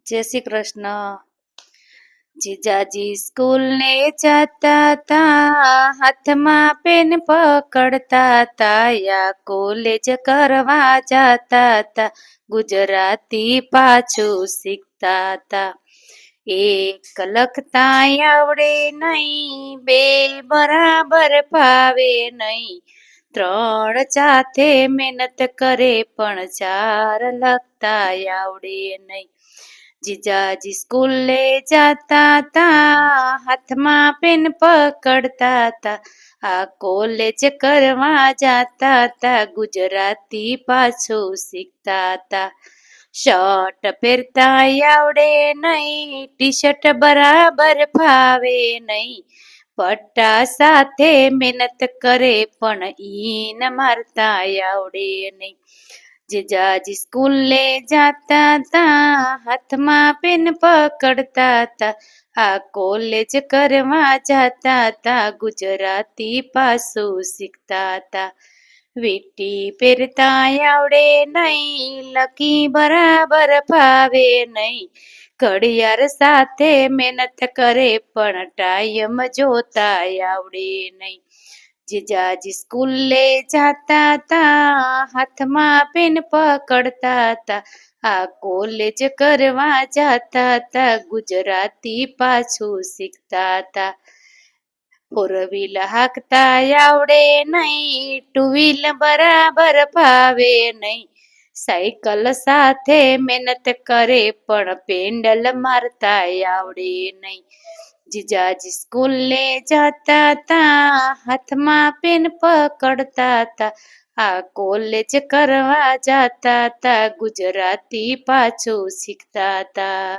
જય શ્રી કૃષ્ણ. જીજાજી સ્કૂલને જતા તા, હાથમાં પેન પકડતા તા, યા કોલેજ કરવા જતા તા, ગુજરાતી પાછું શીખતા તા. એક લખતા આવડે નહીં, બે બરાબર ફાવે નહીં, ત્રણ સાથે મહેનત કરે પણ ચાર લખતા આવડે નહીં. જીજાજી સ્કૂલે જાતા તા, હાથમાં પેન પકડતા તા, આ કોલેજ કરવા જાતા તા, ગુજરાતી પાછું શીખતા તા. શર્ટ પહેરતા આવડે નહીં, ટી શર્ટ બરાબર ફાવે નહીં, પટ્ટા સાથે મહેનત કરે પણ ઈન મારતા આવડે નહીં. જીજાજી સ્કૂલે જાતા તા, હાથમાં પેન પકડતા તા, આ કોલેજ કરવા જાતા તા, ગુજરાતી પાછું શીખતા તા. વીટી પહેરતા આવડે નહીં, લકી બરાબર ફાવે નહીં, ઘડિયાળ સાથે મહેનત કરે પણ ટાઈમ જોતા આવડે નહીં. જીજાજી સ્કૂલે જાતા તા, હાથમાં પેન પકડતા તા, આ કોલેજ કરવા જાતા તા, ગુજરાતી પાછું શીખતા તા. ફોર વ્હીલ હાંકતા આવડે નહીં, ટુ વ્હીલ બરાબર ફાવે નહીં, સાયકલ સાથે મહેનત કરે પણ પેન્ડલ મારતા આવડે નહીં. જીજાજી સ્કૂલે જાતા તા, હાથમાં પેન પકડતા તા, આ કોલેજ કરવા જાતા તા, ગુજરાતી પાછું શીખતા તા.